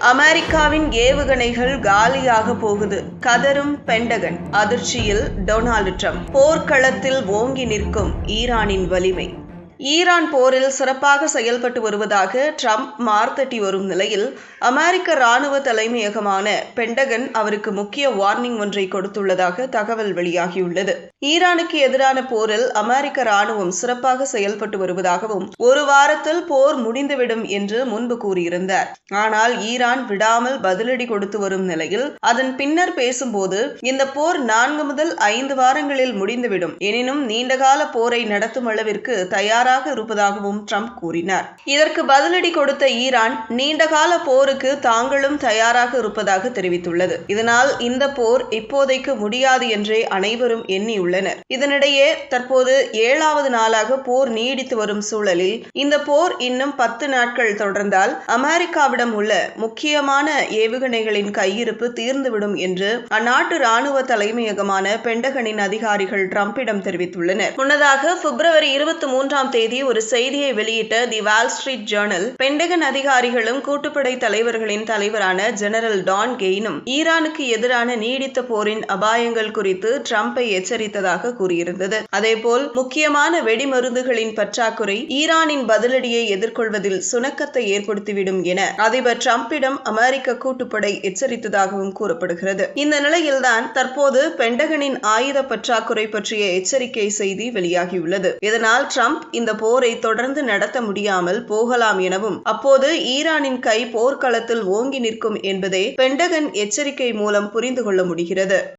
அமெரிக்காவின் ஏவுகணைகள் காலியாக போகுது. கதரும் பென்டகன். அதிர்ச்சியில் டொனால்டு டிரம்ப். போர்க்களத்தில் ஓங்கி நிற்கும் ஈரானின் வலிமை. ஈரான் போரில் சிறப்பாக செயல்பட்டு வருவதாக டிரம்ப் மார்த்தட்டி வரும் நிலையில் அமெரிக்க இராணுவ தலைமையகமான பென்டகன் அவருக்கு முக்கிய வார்னிங் ஒன்றை கொடுத்துள்ளதாக தகவல் வெளியாகியுள்ளது. ஈரானுக்கு எதிரான போரில் அமெரிக்க இராணுவம் சிறப்பாக செயல்பட்டு வருவதாகவும் ஒரு வாரத்தில் போர் முடிந்துவிடும் என்று முன்பு கூறியிருந்தார். ஆனால் ஈரான் விடாமல் பதிலடி கொடுத்து வரும் நிலையில் அதன் பின்னர் பேசும்போது இந்த போர் 4 முதல் 5 வாரங்களில் முடிந்துவிடும், எனினும் நீண்டகால போரை நடத்தும் அளவிற்கு தயாராக இருப்பதாகவும் டிரம்ப் கூறினார். இதற்கு பதிலடி கொடுத்த ஈரான் நீண்டகால போருக்கு தாங்களும் தயாராக இருப்பதாக தெரிவித்துள்ளது. இதனால் இந்த போர் இப்போதைக்கு முடியாது என்றே அனைவரும் எண்ணியுள்ளனர். இதனிடையே தற்போது 7வது நாளாக போர் நீடித்து வரும் சூழலில் இந்த போர் இன்னும் 10 நாட்கள் தொடர்ந்தால் அமெரிக்காவிடம் உள்ள முக்கியமான ஏவுகணைகளின் கையிருப்பு தீர்ந்துவிடும் என்று அந்நாட்டு இராணுவ தலைமையகமான பென்டகனின் அதிகாரிகள் டிரம்பிடம் தெரிவித்துள்ளனர். முன்னதாக பிப்ரவரி 23ஆம் தேதி ஒரு செய்தியை வெளியிட்ட தி வால் ஸ்ட்ரீட் ஜேர்னல், பென்டகன் அதிகாரிகளும் கூட்டுப்படை தலைவர்களின் தலைவரான ஜெனரல் டான் கெய்னும் ஈரானுக்கு எதிரான நீடித்த போரின் அபாயங்கள் குறித்து டிரம்பை எச்சரித்ததாக கூறியிருந்தது. அதேபோல் முக்கியமான வெடிமருந்துகளின் பற்றாக்குறை ஈரானின் பதிலடியை எதிர்கொள்வதில் சுணக்கத்தை ஏற்படுத்திவிடும் என அதிபர் டிரம்பிடம் அமெரிக்க கூட்டுப்படை எச்சரித்ததாகவும் கூறப்படுகிறது. இந்த நிலையில்தான் தற்போது பென்டகனின் ஆயுத பற்றாக்குறை பற்றிய எச்சரிக்கை செய்தி வெளியாகியுள்ளது. இதனால் டிரம்ப் இந்த போரை தொடர்ந்து நடத்த முடியாமல் போகலாம் எனவும் அப்போது ஈரானின் கை போர்க்களத்தில் ஓங்கி நிற்கும் என்பதே பென்டகன் எச்சரிக்கை மூலம் புரிந்து கொள்ள முடிகிறது.